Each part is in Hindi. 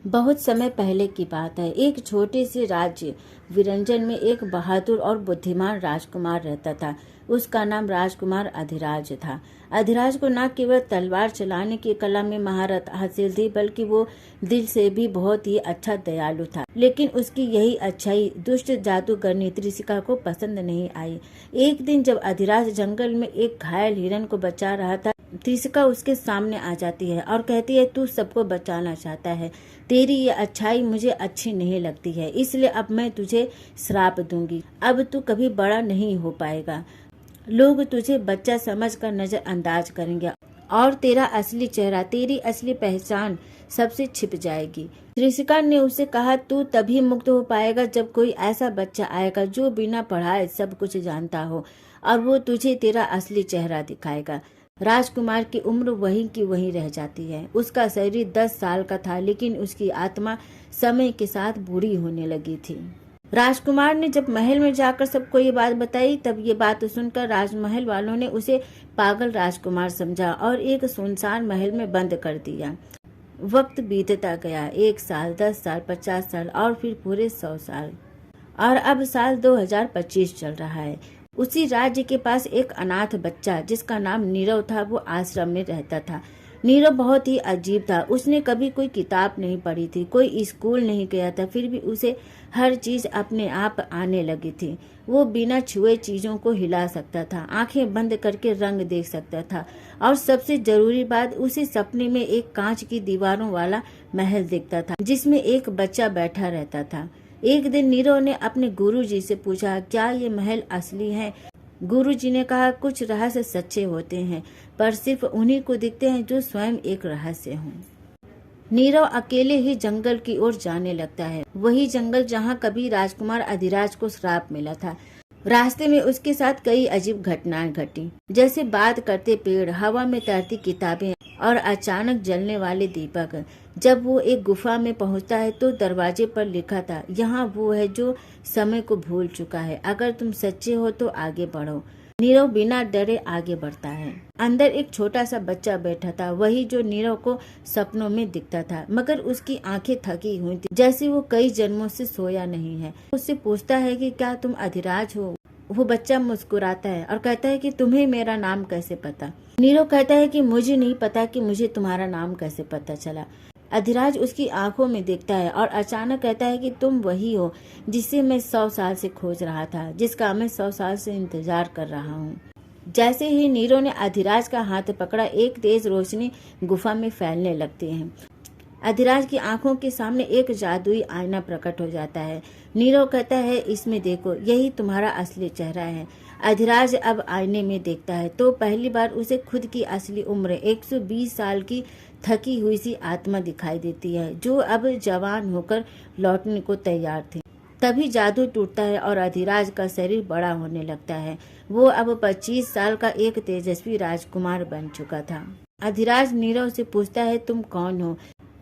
बहुत समय पहले की बात है। एक छोटे से राज्य विरंजन में एक बहादुर और बुद्धिमान राजकुमार रहता था। उसका नाम राजकुमार अधिराज था। अधिराज को न केवल तलवार चलाने की कला में महारत हासिल थी, बल्कि वो दिल से भी बहुत ही अच्छा दयालु था। लेकिन उसकी यही अच्छाई दुष्ट जादूगरनी त्रिशिका को पसंद नहीं आई। एक दिन जब अधिराज जंगल में एक घायल हिरन को बचा रहा था, त्रिशिका उसके सामने आ जाती है और कहती है, तू सबको बचाना चाहता है, तेरी ये अच्छाई मुझे अच्छी नहीं लगती है, इसलिए अब मैं तुझे श्राप दूंगी। अब तू कभी बड़ा नहीं हो पाएगा। लोग तुझे बच्चा समझकर नजरअंदाज करेंगे और तेरा असली चेहरा, तेरी असली पहचान सबसे छिप जाएगी। त्रिशिका ने उसे कहा, तू तभी मुक्त हो पाएगा जब कोई ऐसा बच्चा आएगा जो बिना पढ़ाए सब कुछ जानता हो, और वो तुझे तेरा असली चेहरा दिखाएगा। राजकुमार की उम्र वहीं की वहीं रह जाती है। उसका शरीर 10 साल का था, लेकिन उसकी आत्मा समय के साथ बूढ़ी होने लगी थी। राजकुमार ने जब महल में जाकर सबको ये बात बताई, तब ये बात सुनकर राजमहल वालों ने उसे पागल राजकुमार समझा और एक सुनसान महल में बंद कर दिया। वक्त बीतता गया, 1 साल, 10 साल, 50 साल और फिर पूरे 100 साल, और अब साल 2025 चल रहा है। उसी राज्य के पास एक अनाथ बच्चा जिसका नाम नीरव था, वो आश्रम में रहता था। नीरव बहुत ही अजीब था। उसने कभी कोई किताब नहीं पढ़ी थी, कोई स्कूल नहीं गया था, फिर भी उसे हर चीज अपने आप आने लगी थी। वो बिना छुए चीजों को हिला सकता था, आंखें बंद करके रंग देख सकता था, और सबसे जरूरी बात, उसे सपने में एक कांच की दीवारों वाला महल दिखता था जिसमें एक बच्चा बैठा रहता था। एक दिन नीरव ने अपने गुरुजी से पूछा, क्या ये महल असली है? गुरुजी ने कहा, कुछ रहस्य सच्चे होते हैं, पर सिर्फ उन्हीं को दिखते हैं जो स्वयं एक रहस्य हों। नीरव अकेले ही जंगल की ओर जाने लगता है, वही जंगल जहाँ कभी राजकुमार अधिराज को श्राप मिला था। रास्ते में उसके साथ कई अजीब घटनाएं घटी, जैसे बात करते पेड़, हवा में तैरती किताबें और अचानक जलने वाले दीपक। जब वो एक गुफा में पहुंचता है तो दरवाजे पर लिखा था, यहाँ वो है जो समय को भूल चुका है, अगर तुम सच्चे हो तो आगे बढ़ो। नीरव बिना डरे आगे बढ़ता है। अंदर एक छोटा सा बच्चा बैठा था, वही जो नीरव को सपनों में दिखता था, मगर उसकी आंखें थकी हुई थी, जैसे वो कई जन्मों से सोया नहीं है। उससे पूछता है कि क्या तुम अधिराज हो? वो बच्चा मुस्कुराता है और कहता है कि तुम्हें मेरा नाम कैसे पता? नीरव कहता है कि मुझे नहीं पता कि मुझे तुम्हारा नाम कैसे पता चला। अधिराज उसकी आंखों में देखता है और अचानक कहता है कि तुम वही हो जिसे मैं 100 साल से खोज रहा था, जिसका मैं 100 साल से इंतजार कर रहा हूँ। जैसे ही नीरव ने अधिराज का हाथ पकड़ा, एक तेज रोशनी गुफा में फैलने लगती है। अधिराज की आंखों के सामने एक जादुई आईना प्रकट हो जाता है। नीरव कहता है, इसमें देखो, यही तुम्हारा असली चेहरा है। अधिराज अब आईने में देखता है तो पहली बार उसे खुद की असली उम्र 120 साल की थकी हुई सी आत्मा दिखाई देती है, जो अब जवान होकर लौटने को तैयार थी। तभी जादू टूटता है और अधिराज का शरीर बड़ा होने लगता है। वो अब 25 साल का एक तेजस्वी राजकुमार बन चुका था। अधिराज नीरव से पूछता है, तुम कौन हो?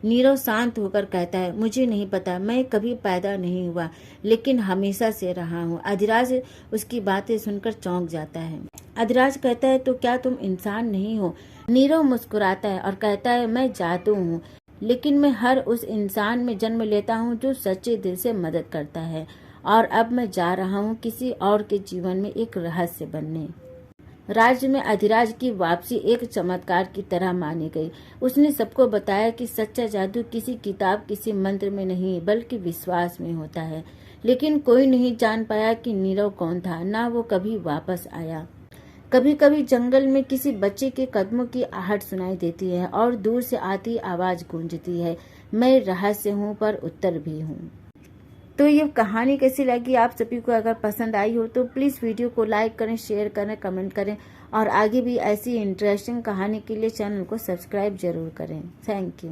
नीरव शांत होकर कहता है, मुझे नहीं पता, मैं कभी पैदा नहीं हुआ, लेकिन हमेशा से रहा हूँ। अधिराज उसकी बातें सुनकर चौंक जाता है। अधिराज कहता है, तो क्या तुम इंसान नहीं हो? नीरव मुस्कुराता है और कहता है, मैं जादू हूँ, लेकिन मैं हर उस इंसान में जन्म लेता हूँ जो सच्चे दिल से मदद करता है, और अब मैं जा रहा हूँ किसी और के जीवन में एक रहस्य बनने। राज्य में अधिराज की वापसी एक चमत्कार की तरह मानी गई। उसने सबको बताया कि सच्चा जादू किसी किताब, किसी मंत्र में नहीं, बल्कि विश्वास में होता है। लेकिन कोई नहीं जान पाया कि नीरव कौन था, ना वो कभी वापस आया। कभी कभी जंगल में किसी बच्चे के कदमों की आहट सुनाई देती है और दूर से आती आवाज गूंजती है, मैं रहस्य हूँ पर उत्तर भी हूँ। तो ये कहानी कैसी लगी आप सभी को? अगर पसंद आई हो तो प्लीज़ वीडियो को लाइक करें, शेयर करें, कमेंट करें, और आगे भी ऐसी इंटरेस्टिंग कहानी के लिए चैनल को सब्सक्राइब जरूर करें। Thank you.